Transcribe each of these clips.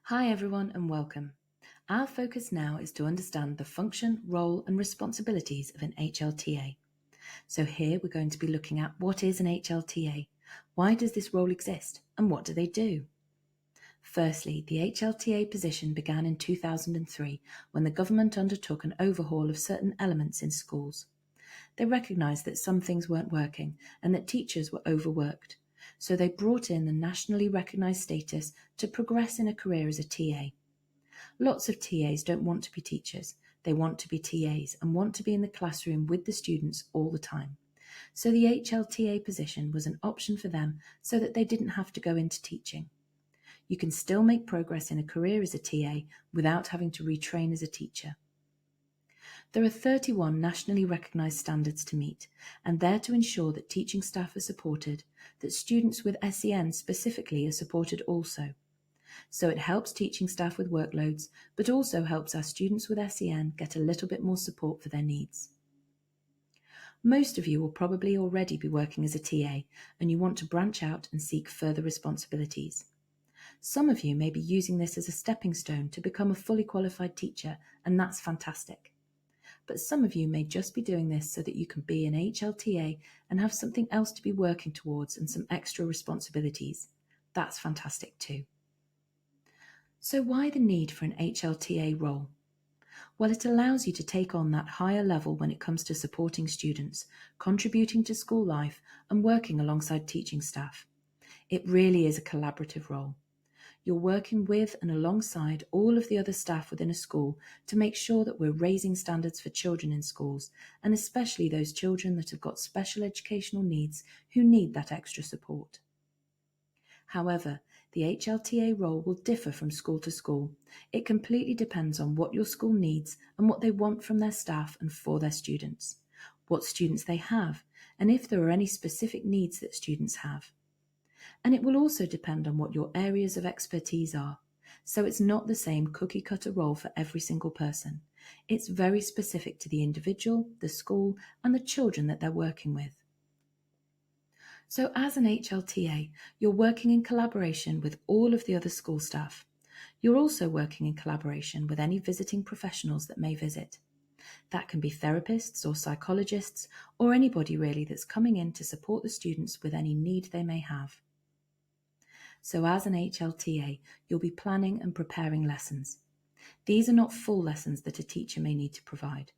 Hi everyone and welcome. Our focus now is to understand the function, role and responsibilities of an HLTA. So here we're going to be looking at what is an HLTA, why does this role exist and what do they do? Firstly, the HLTA position began in 2003 when the government undertook an overhaul of certain elements in schools. They recognised that some things weren't working and that teachers were overworked. So they brought in the nationally recognised status to progress in a career as a TA. Lots of TAs don't want to be teachers. They want to be TAs and want to be in the classroom with the students all the time. So the HLTA position was an option for them so that they didn't have to go into teaching. You can still make progress in a career as a TA without having to retrain as a teacher. There are 31 nationally recognised standards to meet, and they're to ensure that teaching staff are supported, that students with SEN specifically are supported also. So it helps teaching staff with workloads, but also helps our students with SEN get a little bit more support for their needs. Most of you will probably already be working as a TA, and you want to branch out and seek further responsibilities. Some of you may be using this as a stepping stone to become a fully qualified teacher, and that's fantastic. But some of you may just be doing this so that you can be an HLTA and have something else to be working towards and some extra responsibilities. That's fantastic too. So why the need for an HLTA role? Well, it allows you to take on that higher level when it comes to supporting students, contributing to school life and working alongside teaching staff. It really is a collaborative role. You're working with and alongside all of the other staff within a school to make sure that we're raising standards for children in schools, and especially those children that have got special educational needs who need that extra support. However, the HLTA role will differ from school to school. It completely depends on what your school needs and what they want from their staff and for their students, what students they have, and if there are any specific needs that students have. And it will also depend on what your areas of expertise are. So it's not the same cookie cutter role for every single person. It's very specific to the individual, the school, and the children that they're working with. So as an HLTA, you're working in collaboration with all of the other school staff. You're also working in collaboration with any visiting professionals that may visit. That can be therapists or psychologists or anybody really that's coming in to support the students with any need they may have. So as an HLTA, you'll be planning and preparing lessons. These are not full lessons that a teacher may need to provide.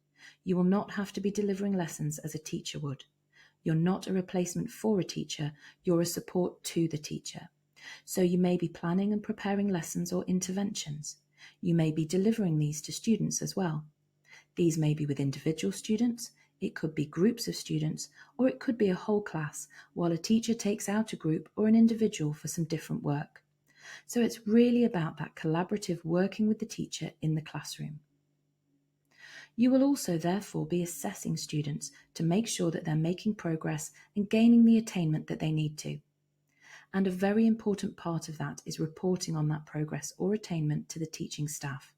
You will not have to be delivering lessons as a teacher would. You're not a replacement for a teacher, you're a support to the teacher. So you may be planning and preparing lessons or interventions. You may be delivering these to students as well. These may be with individual students, it could be groups of students, or it could be a whole class, while a teacher takes out a group or an individual for some different work. So it's really about that collaborative working with the teacher in the classroom. You will also therefore be assessing students to make sure that they're making progress and gaining the attainment that they need to. And a very important part of that is reporting on that progress or attainment to the teaching staff.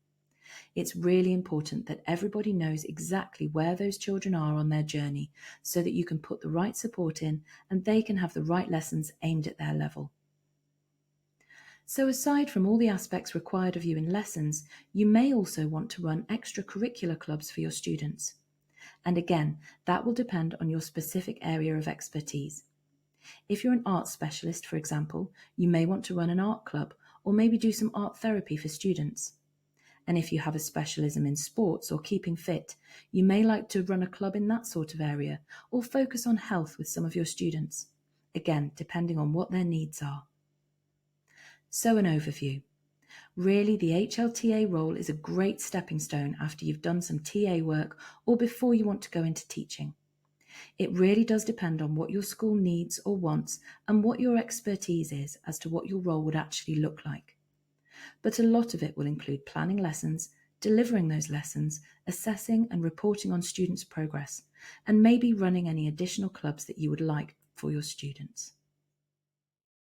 It's really important that everybody knows exactly where those children are on their journey so that you can put the right support in and they can have the right lessons aimed at their level. So aside from all the aspects required of you in lessons, you may also want to run extracurricular clubs for your students. And again, that will depend on your specific area of expertise. If you're an arts specialist, for example, you may want to run an art club or maybe do some art therapy for students. And if you have a specialism in sports or keeping fit, you may like to run a club in that sort of area or focus on health with some of your students. Again, depending on what their needs are. So an overview. Really, the HLTA role is a great stepping stone after you've done some TA work or before you want to go into teaching. It really does depend on what your school needs or wants and what your expertise is as to what your role would actually look like. But a lot of it will include planning lessons, delivering those lessons, assessing and reporting on students' progress, and maybe running any additional clubs that you would like for your students.